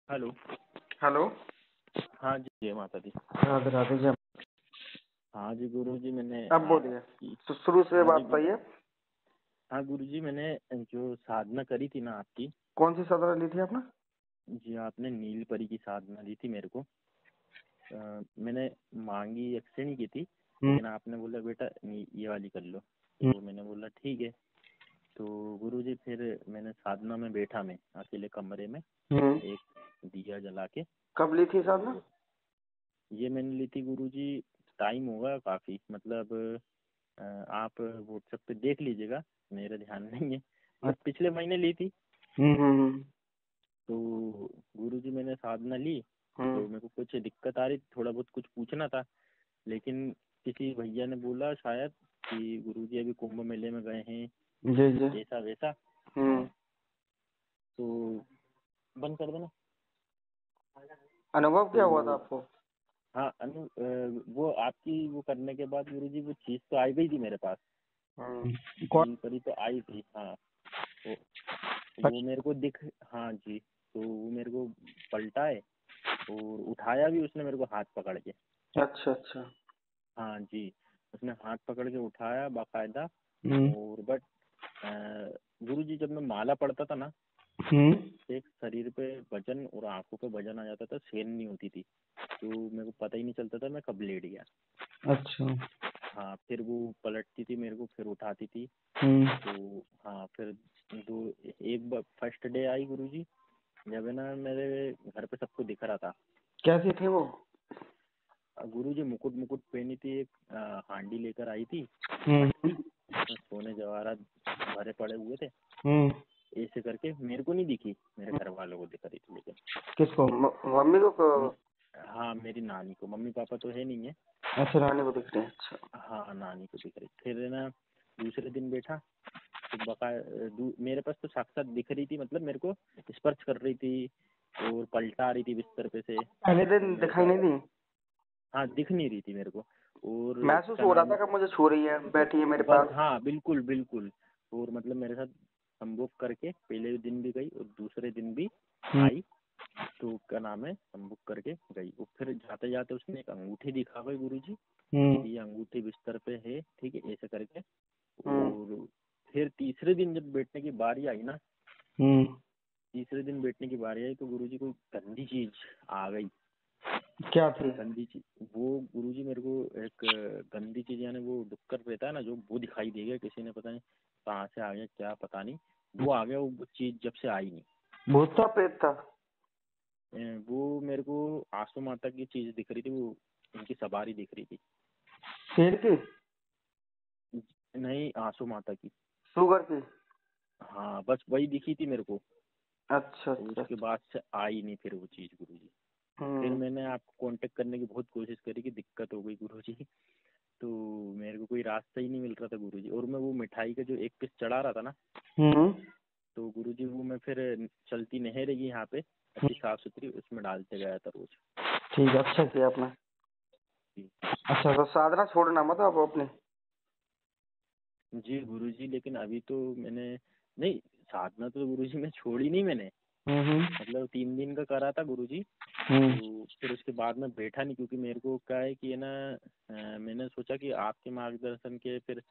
Hello. Hello. हाँ जी, जय माता दी। राधे राधे जय। हाँ जी गुरु जी, मैंने अब बोलिए, आपकी। तो शुरू से हाँ जी बात बताइए। हाँ गुरु जी, मैंने जो साधना करी थी ना आपकी। कौन सी साधना ली थी आपने? जी, आपने नील परी की साधना दी थी मेरे को। मैंने मांगी यक्षिणी की थी, लेकिन आपने बोला बेटा ये वाली कर लो, तो मैंने बोला ठीक है। तो गुरु जी फिर मैंने साधना में बैठा, मैं अकेले कमरे में एक दिया जला के। कब ली थी साधना? तो ये मैंने ली थी गुरु जी, टाइम होगा काफ़ी, मतलब आप व्हाट्सएप पे देख लीजिएगा, मेरा ध्यान नहीं है, मतलब पिछले महीने ली थी। तो गुरुजी मैंने साधना ली, तो मेरे को कुछ दिक्कत आ रही थी, थोड़ा बहुत कुछ पूछना था, लेकिन किसी भैया ने बोला शायद कि गुरुजी अभी कुंभ मेले में गए हैं, जी जी। ऐसा वैसा। तो बंद कर देना। अनुभव क्या हुआ था तो आपको? हाँ वो आपकी वो करने के बाद गुरुजी वो चीज़ तो आई गई थी मेरे पास, कौन? नील परी तो आई थी। हाँ, वो मेरे को दिख। हाँ जी, तो वो मेरे को पलटा है और उठाया भी उसने मेरे को हाथ पकड़ के। अच्छा अच्छा। हाँ जी, उसने हाथ पकड़ के उठाया बाकायदा। और बट गुरुजी जब मैं माला पड़ता था ना, एक शरीर पे वजन और आंखों पे वजन आ जाता था, सेन नहीं होती थी, तो मेरे को पता ही नहीं चलता था मैं कब लेट गया। अच्छा। हाँ, फिर वो पलटती थी मेरे को, फिर उठाती थी। तो हाँ, फिर दो एक बार फर्स्ट डे आई गुरुजी, जब है ना मेरे घर पे सबको दिख रहा था। कैसी थी वो? गुरुजी मुकुट मुकुट पहनी थी, एक हांडी लेकर आई थी हम्म मटकी, उसमें सोने जवाहरात भरे पड़े हुए थे। ऐसे करके मेरे को नहीं दिखी, मेरे घर वालों को दिख रही थी लेकिन। किसको? मम्मी को? हाँ, मेरी नानी को, मम्मी पापा तो है नहीं है। अच्छा, नानी को दिख रही है। अच्छा। हाँ, नानी को दिख रही। फिर है ना दूसरे दिन बैठा, तो मेरे पास तो साक्षात दिख रही थी, मतलब मेरे को स्पर्श कर रही थी और पलटा रही थी बिस्तर पे से। पहले दिन मेरे दिखाई साथ, नहीं दी? हाँ दिख नहीं रही थी मेरे को। और महसूस क्या हो रहा नाम था है, कि मुझे छू रही है, बैठी है मेरे बस पास? हाँ बिल्कुल बिल्कुल। और मतलब मेरे साथ संभोग करके पहले दिन भी गई और दूसरे दिन भी आई। तो क्या नाम है, संभोग करके गई। और फिर जाते जाते उसने एक अंगूठी दिखा गई गुरुजी कि ये अंगूठी बिस्तर पे है, ठीक है, ऐसे करके। और फिर तीसरे दिन जब बैठने की बारी आई ना, तीसरे दिन बैठने की बारी आई, तो गुरुजी कोई गंदी चीज आ गई। क्या थी? गंदी चीज, वो गुरुजी मेरे को एक गंदी चीज, यानी वो डुक्कर रहता है ना जो, वो दिखाई दे गया। किसी ने पता नहीं कहाँ से आ गया, क्या पता नहीं, वो आ गया। वो चीज जब से आई नहीं। भूत था, प्रेत था? वो मेरे को आंसू माता की चीज दिख रही थी, वो इनकी सवारी दिख रही थी। शेर की? नहीं, आंसू माता की। शुगर की? हाँ, बस वही दिखी थी मेरे को। अच्छा तो अच्छा उसके अच्छा। बाद से आई नहीं फिर वो चीज गुरुजी। फिर मैंने आपको कांटेक्ट करने की बहुत कोशिश करी कि दिक्कत हो गई गुरुजी, तो मेरे को कोई रास्ता ही नहीं मिल रहा था गुरुजी। और मैं वो मिठाई का जो एक पीस चढ़ा रहा था ना, तो गुरुजी वो मैं फिर चलती नहर रही यहाँ पे अच्छी साफ सुथरी, उसमें डालते गया था रोज। ठीक है, अच्छा किया आपने। जी अच्छा, तो साधना छोड़ना मत आप अपनी। जी गुरुजी, लेकिन अभी तो मैंने नहीं, साधना तो गुरुजी मैं छोड़ी नहीं मैंने। मतलब 3 दिन का करा था गुरुजी, तो फिर उसके बाद में बैठा नहीं, क्योंकि मेरे को क्या है कि है ना, मैंने सोचा कि आपके मार्गदर्शन के फिर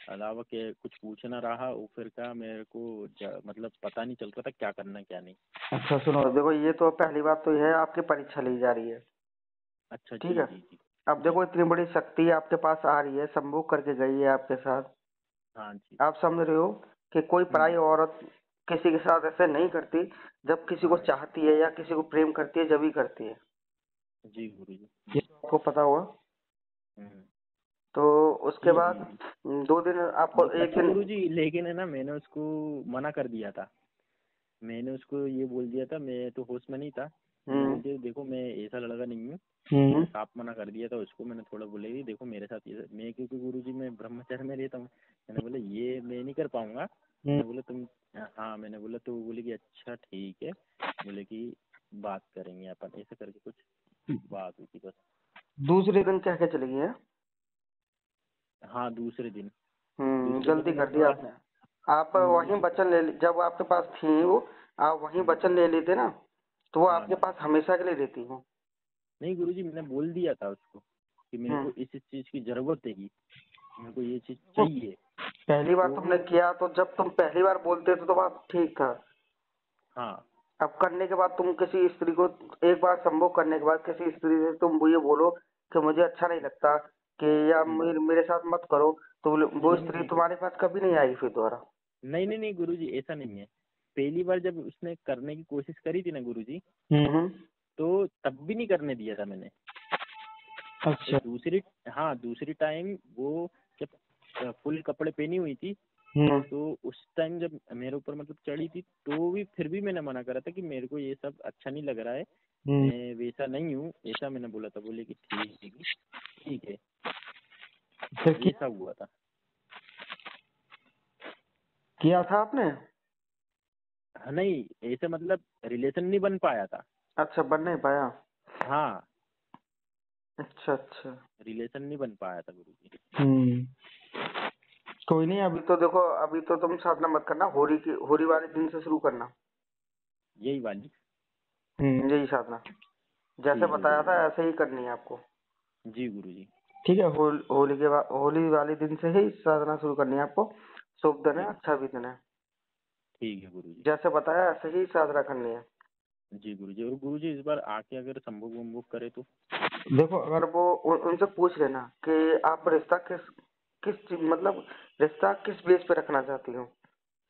अलावा के कुछ पूछना रहा, और फिर क्या मेरे को मतलब पता नहीं चल रहा था क्या करना क्या नहीं। अच्छा सुनो, देखो ये तो पहली बात तो यह है, आपकी परीक्षा ली जा रही है। अच्छा ठीक जी है। जी जी। अब जी देखो इतनी बड़ी शक्ति आपके पास आ रही है, संभोग करके गई है आपके साथ। हाँ जी। आप समझ रहे हो कि कोई पराई औरत किसी के साथ ऐसे नहीं करती। जब किसी को हाँ चाहती है या किसी को प्रेम करती है, जब ही करती है। जी गुरु जी। ये तो आपको पता होगा। हम्म, तो उसके जी जी बाद जी। 2 दिन आपको एक अच्छा दिन। गुरु जी, लेकिन है ना मैंने उसको मना कर दिया था। मैंने उसको ये बोल दिया था, मैं तो होश में नहीं था। मैंने बोल दिया देखो मैं ऐसा लड़का नहीं हूँ। मैंने साफ मना कर दिया था उसको। मैंने थोड़ा बोले कि देखो मेरे साथ ये, मैं क्योंकि गुरुजी मैं ब्रह्मचर्य में रहता हूँ। मैंने बोला ये मैं नहीं कर पाऊंगा। मैंने बोला तुम, हाँ मैंने बोला, तो वो बोले कि अच्छा ठीक है, बोले कि बात करेंगे अपन, ऐसे करके कुछ बात हुई थी बस। दूसरे दिन कह के चली गई है। हाँ दूसरे दिन, दूसरे दिन गलती मैंने कर दी थोड़ा आपने। आप वहीं वचन ले ली, जब आपके पास थी वो। आप वहीं हम्म, वचन ले लेते ना तो वो हाँ आपके जी। पास हमेशा के लिए रहती है? नहीं गुरुजी, मैंने बोल दिया था उसको कि मेरे को इस चीज की जरूरत है, मेरे को ये चीज वो चाहिए। पहली बार तुमने तो किया तो जब तुम पहली बार बोलते थे तो बात ठीक था। हाँ अब करने के बाद तुम किसी स्त्री को, एक बार संभोग करने के बाद किसी स्त्री से तुम वो ये बोलो कि मुझे अच्छा नहीं लगता, कि या मेरे साथ मत करो, तो वो नहीं स्त्री नहीं तुम्हारे पास कभी नहीं आएगी फिर दोबारा। नहीं नहीं नहीं गुरुजी, ऐसा नहीं है। पहली बार जब उसने करने की कोशिश करी थी ना गुरुजी, हम्म। तो तब भी नहीं करने दिया था मैंने। अच्छा। दूसरी, हाँ दूसरी टाइम वो जब फुल कपड़े पहनी हुई थी, तो उस टाइम जब मेरे ऊपर मतलब चढ़ी थी, तो भी फिर भी मैंने मना करा था कि मेरे को ये सब अच्छा नहीं लग रहा है, मैं वैसा नहीं हूँ, ऐसा मैंने बोला था। बोले कि ठीक है। फिर ऐसा हुआ था। किया था आपने? हाँ, नहीं ऐसे मतलब रिलेशन नहीं बन पाया था। अच्छा, बन नहीं पाया। हाँ, अच्छा अच्छा। रिलेशन नहीं बन पाया था गुरुजी। कोई नहीं, अभी तो देखो, अभी तो तुम साधना मत करना, होली वाले दिन से शुरू करना। यही वाली। यही साधना जैसे ठीक है बताया था गुरुजी। ऐसे ही करनी है आपको। जी गुरुजी। ठीक है, होली के बाद, होली वाले दिन से ही साधना शुरू करनी है आपको। शुभ दिन है, जी अच्छा भी दिन है। ठीक है गुरुजी। जैसे बताया ऐसे ही साधना करनी है। जी गुरुजी। और गुरुजी इस बार आके अगर संभोग वंभोग करे तो? देखो, अगर वो उनसे पूछ लेना कि आप रिश्ता मतलब रिश्ता किस बेस पे रखना चाहती हो,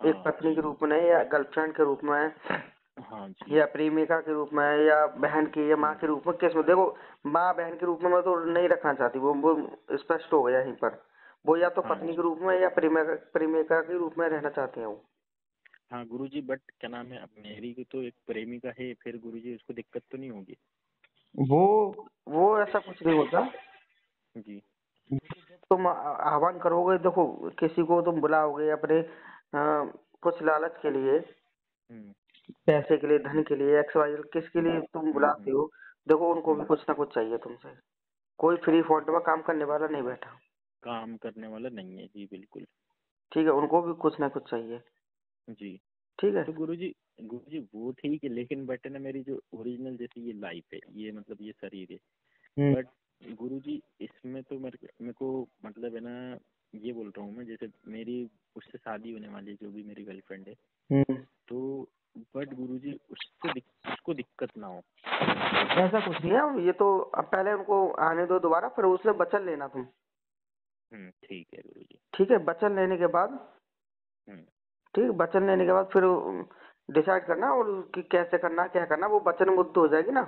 एक हाँ पत्नी जी। के रूप में या गर्लफ्रेंड के रूप में, हाँ जी। या प्रेमिका के रूप में, या बहन की या माँ के रूप में, किस में? देखो, माँ बहन के रूप में मैं तो नहीं रखना चाहती, वो स्पष्ट हो गया यहीं पर। वो या तो हाँ पत्नी जी। के रूप में या प्रेमिका के रूप में रहना चाहते हैं वो। हाँ गुरुजी, बट क्या नाम है, अब मेरी की तो एक प्रेमिका है, फिर गुरुजी उसको दिक्कत तो नहीं होगी? वो वो ऐसा कुछ नहीं होता। जी। तुम आह्वान करोगे, देखो, किसी को तुम बुलाओगे अपने कुछ लालच के लिए, हम्म पैसे के लिए, धन के लिए, एक्स वाई, किसके लिए तुम बुलाते हम्म हो? देखो, उनको भी हम्म। कुछ ना कुछ चाहिए तुमसे। कोई फ्री फंड में काम करने वाला नहीं बैठा। काम करने वाला नहीं है जी, बिल्कुल। ठीक है, उनको भी कुछ ना कुछ चाहिए। जी। ठीक है। तो गुरुजी वो ठीक है, लेकिन बट ना मेरी जो ओरिजिनल जैसे ये लाइफ है, ये मतलब ये शरीर है, हम्म। बट गुरुजी इसमें तो मेरे को मतलब है ना, ये बोल रहा हूँ मैं, जैसे मेरी उससे शादी होने वाली है, जो भी मेरी गर्लफ्रेंड है, हम्म। तो बट गुरुजी उसको दिक्कत ना हो। ऐसा कुछ नहीं है, ये तो अब पहले उनको आने दो दोबारा, फिर उससे वचन लेना तुम। ठीक है गुरुजी। ठीक है, वचन लेने के बाद, हम्म। ठीक है, वचन लेने के बाद फिर डिसाइड करना, और कि कैसे करना, क्या करना, वो वचन मुद्द हो जाएगी ना।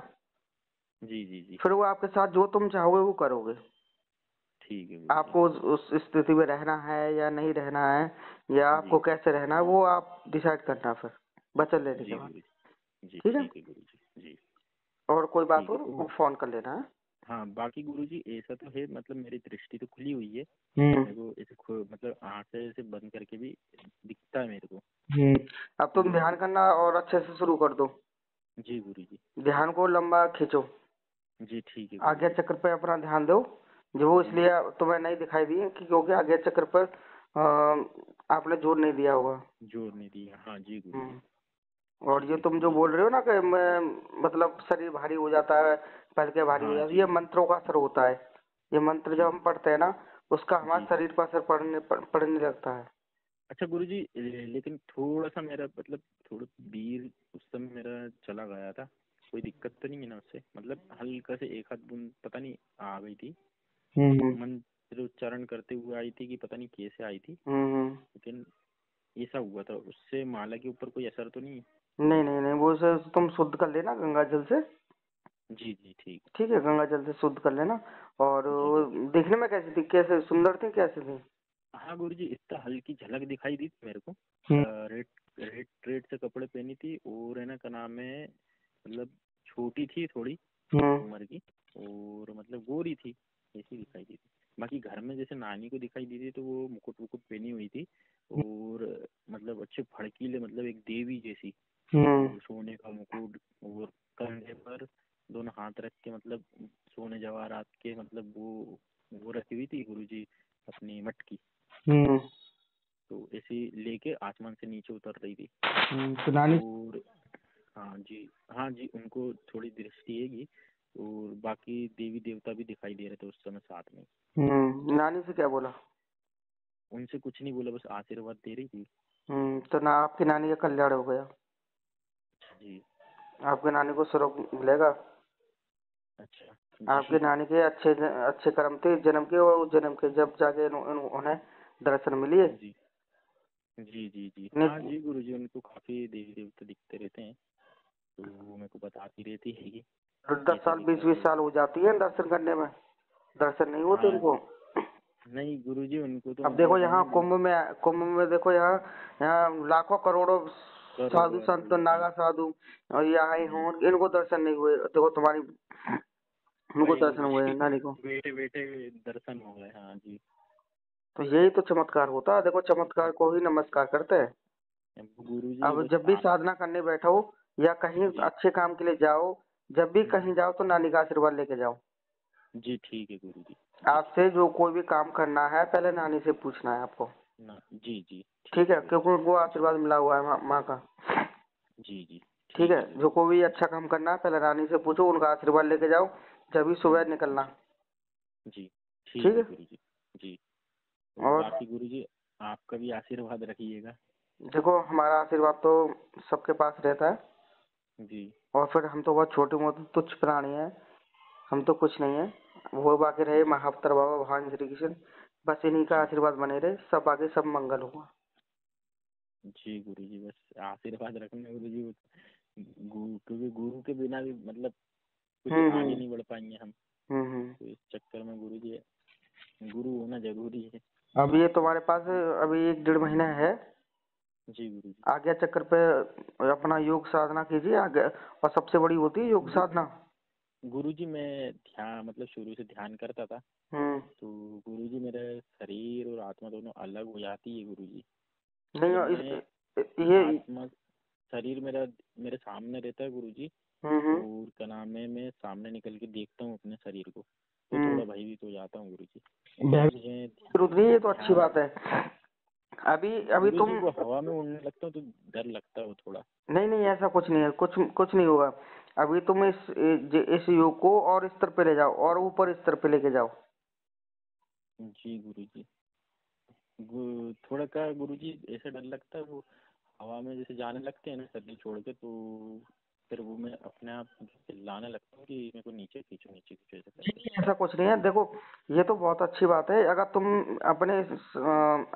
जी जी जी। फिर वो आपके साथ जो तुम चाहोगे वो करोगे। ठीक है गुरुजी। आपको उस स्थिति में रहना है या नहीं रहना है, या आपको जी कैसे रहना है, वो आप डिसाइड करना फिर वचन लेने के जी बाद। गुरुजी। जी ठीक है। ठीक है गुरुजी। जी और कोई बात ठीक हो है। तो फोन कर लेना है। हाँ बाकी गुरुजी ऐसा तो है, मतलब मेरी दृष्टि तो खुली हुई है, हम्म। मेरे को ऐसे मतलब आंखें से बंद करके भी दिखता है मेरे को। हम्म। अब तुम तो ध्यान करना और अच्छे से शुरू कर दो। जी गुरुजी। ध्यान को लंबा खींचो। जी ठीक है आज्ञा गुरुजी। चक्र पे अपना ध्यान दो। जो वो जी इसलिए तुम्हें नहीं दिखाई दी कि क्योंकि आज्ञा चक्र पर आपने जोर नहीं दिया होगा। जोर नहीं दिया, हाँ जी गुरुजी। हम्म। और ये ठीक है तुम जो गुरुजी। बोल रहे हो ना कि मैं मतलब शरीर भारी हो जाता है, पलके भारी हो हाँ जाती है, जी। ये मंत्रों का असर होता है। ये मंत्र जब जी हम पढ़ते हैं ना, उसका हमारे जी। शरीर पर असर पड़ने लगता है। अच्छा गुरुजी, लेकिन थोड़ा सा मेरा मतलब थोड़ा वीर उस समय मेरा चला गया था, कोई दिक्कत तो नहीं है ना उससे? मतलब हल्का से एक आध बूंद पता नहीं आ गई थी, हम्म। मंत्र उच्चारण करते हुए आई थी कि पता नहीं कैसे आई थी, हम्म। लेकिन ऐसा हुआ था। उससे माला के ऊपर कोई असर तो नहीं है? नहीं नहीं नहीं, वो से तुम शुद्ध कर लेना गंगा जल से। जी जी ठीक। ठीक है, गंगा जल से शुद्ध कर लेना। और जी वो देखने में कैसी थी, कैसे सुंदर थी, कैसी थी? हाँ गुरुजी, इतना हल्की झलक दिखाई दी थी मेरे को। हम्म। रेड रेड रेड से कपड़े पहनी थी, और है ना क्या नाम है, मतलब छोटी थी थोड़ी हम्म। उम्र की, और मतलब गोरी थी, ऐसी दिखाई दी थी। बाकी घर में जैसे नानी को दिखाई दी थी, तो वो मुकुट वुकुट पहनी हुई थी, और मतलब अच्छे भड़कीले, मतलब एक देवी जैसी, हम्म। और सोने का मुकुट, और कंधे पर दोनों हाथ रख के, मतलब सोने जवाहरात के, मतलब वो रखी हुई थी गुरुजी अपनी मटकी, हम्म। तो ऐसी लेके आसमान से नीचे उतर रही थी। तो नानी। और हाँ जी, हाँ जी, उनको थोड़ी दृष्टि हैगी और बाकी देवी देवता भी दिखाई दे रहे थे उस समय साथ में। नानी से क्या बोला? उनसे कुछ नहीं बोला, बस आशीर्वाद दे रही थी। तो ना आपकी नानी का कल्याण हो गया। जी। आपकी नानी को स्वर्ग मिलेगा। अच्छा। आपकी जी नानी के अच्छे अच्छे कर्म थे जन्म के, और उस जन्म के जब जाके उन्हें दर्शन मिलिए। जी जी जी जी। हाँ नहीं, जी गुरुजी, उनको काफी देवी देवता दिखते रहते हैं, तो वो मेरे को बताती रहती है कि 10 साल ऐसे 20-20 दिखाते साल हैं। हो जाती है दर्शन करने में, दर्शन नहीं होते हाँ उनको। नहीं गुरुजी, उनको तो अब देखो मतलब है यहाँ ना कुंभ में देखो, यहाँ यहाँ लाखों करोड़ों साधु करोड़ों संत जी। नागा साधु और ये आए जी हों, इनको दर्शन नहीं हुए। देखो तुम्हारी, उनको वही दर्शन हुए गुरुजी, नानी को। बेटे बेटे दर्शन हो गए। हाँ जी। तो यही तो चमत्कार होता है, देखो चमत्कार को ही नमस्कार करते हैं। गुरुजी अब बस जब भी आप। साधना करने बैठो या कहीं जी अच्छे काम के लिए जाओ, जब भी कहीं जाओ तो नानी का आशीर्वाद लेके जाओ। जी ठीक है गुरुजी। जी आपसे जो कोई भी काम करना है पहले नानी से पूछना है आपको। ना जी जी ठीक ठीक है, है क्योंकि गुरुजी। उनको आशीर्वाद मिला हुआ है माँ का। जी जी ठीक है, ठीक है जो गुरुजी। कोई भी अच्छा काम करना है पहले रानी से पूछो, उनका आशीर्वाद लेके जाओ, जब भी सुबह निकलना। जी जी ठीक ठीक है है। गुरुजी। जी। और और बाकी गुरुजी, आपका भी आशीर्वाद रखिएगा। देखो हमारा आशीर्वाद तो सबके पास रहता है। जी और फिर हम तो बहुत छोटे मोटे तुच्छ प्राणी हैं, हम तो कुछ नहीं है। वो बाकी रहे जी महाअवतार बाबा भगवान श्री कृष्ण, बस इन्हीं का जी आशीर्वाद बने रहे, सब आगे सब मंगल होगा। जी गुरुजी, बस आशीर्वाद रखना गुरुजी। क्योंकि गुरु के बिना भी मतलब कुछ आगे हम्म नहीं बढ़ पाएंगे हम। हम्म। तो इस चक्कर में गुरुजी, गुरु होना जरूरी है। अब ये तुम्हारे पास अभी 1-1.5 महीना है। जी गुरुजी। आगे चक्कर पे अपना योग साधना कीजिए आगे। और सबसे बड़ी होती है योग साधना। गुरुजी मैं ध्यान मतलब शुरू से ध्यान करता था, हम्म। तो गुरुजी मेरा शरीर और आत्मा दोनों अलग हो जाती है गुरुजी। नहीं जब और मैं ये आत्मा, शरीर मेरा मेरे सामने रहता है गुरुजी, हम्म। और क्या नाम है, मैं सामने निकल के देखता हूँ अपने शरीर को, तो हम्म। थोड़ा भयभीत हो जाता हूँ गुरुजी। जब बहस मैं जरूरत नहीं है, ये तो अच्छी ध्यान, बात है। अभी अभी गुरुजी तुम, वो हवा में उड़ने लगता हूँ तो डर लगता है वो थोड़ा। नहीं नहीं ऐसा कुछ नहीं है, कुछ कुछ नहीं होगा। अभी तुम इस योग को और स्तर पे ले जाओ, और ऊपर स्तर पे लेके जाओ। जी गुरुजी। थोड़ा क्या गुरुजी, ऐसा डर लगता है वो हवा में जैसे जाने लगते हैं ना शरीर छोड़ के, तो फिर वो मैं अपने आप चिल्लाने लगता हूँ कि मेरे को नीचे खींचो नीचे खींचो, ऐसा नहीं करके। नहीं ऐसा कुछ नहीं है, देखो ये तो बहुत अच्छी बात है। अगर तुम अपने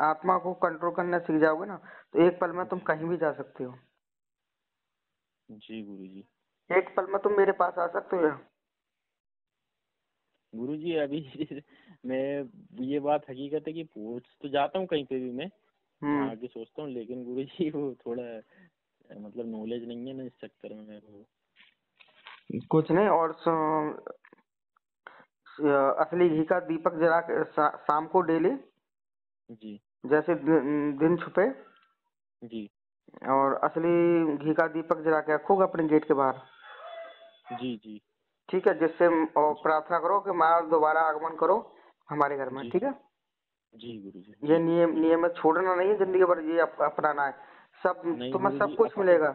आत्मा को कंट्रोल करना सीख जाओगे ना, तो एक पल में तुम जी कहीं भी जा सकते हो। जी गुरुजी। एक पल में तुम मेरे पास आ सकते हो यहाँ। गुरुजी अभी मैं, ये बात हकीकत है कि पहुंच तो जाता हूँ कहीं पे भी मैं, हम्म। जहाँ आगे सोचता हूँ, लेकिन गुरुजी वो थोड़ा मतलब नॉलेज नहीं है ना, इस चक्कर में मेरे को। कुछ नहीं, और असली घी का दीपक जला के शाम को डेली, जी जैसे दिन छुपे, जी और असली घी का दीपक जला के रखोगे अपने गेट के बाहर। जी जी ठीक है, जिससे और जी प्रार्थना करो कि माँ दोबारा आगमन करो हमारे घर में। जी ठीक जी है, जी गुरुजी। ये जी नियम ठीक है। नियम छोड़ना नहीं है, जिंदगी भर ये अपनाना है। सब नहीं तुम्हें सब गुरुजी, कुछ अब तो मिलेगा।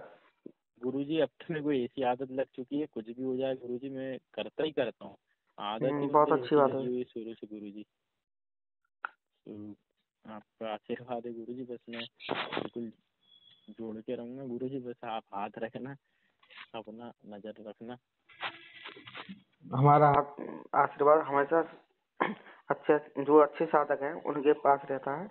गुरुजी अब तो मेरे को ऐसी आदत लग चुकी है, कुछ भी हो जाए गुरुजी मैं करता ही करता हूँ। आदत ही बहुत मतलब अच्छी ऐसी बात है। लगी हुई है शुरू से गुरुजी। तो आपका आशीर्वाद है गुरुजी, बस मैं बिल्कुल जोड़ के रहूंगा गुरुजी, बस आप हाथ रखना, अपना नजर रखना। हमारा आशीर्वाद हमेशा अच्छे जो अच्छे साधक हैं उनके पास रहता है।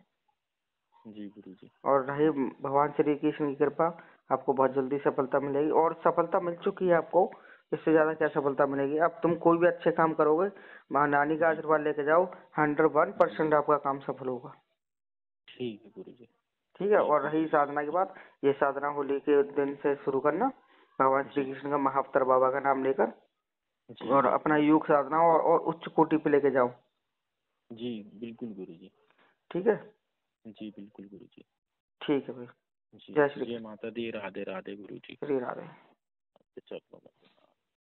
जी गुरुजी। और रही भगवान श्री कृष्ण की कृपा, आपको बहुत जल्दी सफलता मिलेगी, और सफलता मिल चुकी है आपको। इससे ज्यादा क्या सफलता मिलेगी? अब तुम कोई भी अच्छे काम करोगे, माँ नानी का जी आशीर्वाद लेके जाओ, 101% जी आपका काम सफल होगा। ठीक है गुरुजी। ठीक है, ठीक और है रही गुरुजी। साधना की बात, ये साधना होली के दिन से शुरू करना, भगवान श्री जी कृष्ण का महाअवतार बाबा का नाम लेकर, जी और अपना बिल्कुल योग गुरुजी। साधना और उच्च कोटि पे लेके जाओ। जी बिल्कुल गुरुजी। ठीक है। जी बिल्कुल गुरुजी। ठीक है भाई। जी जय श्री जय कृष्ण। माता दी, राधे राधे गुरुजी। श्री राधे। चलो।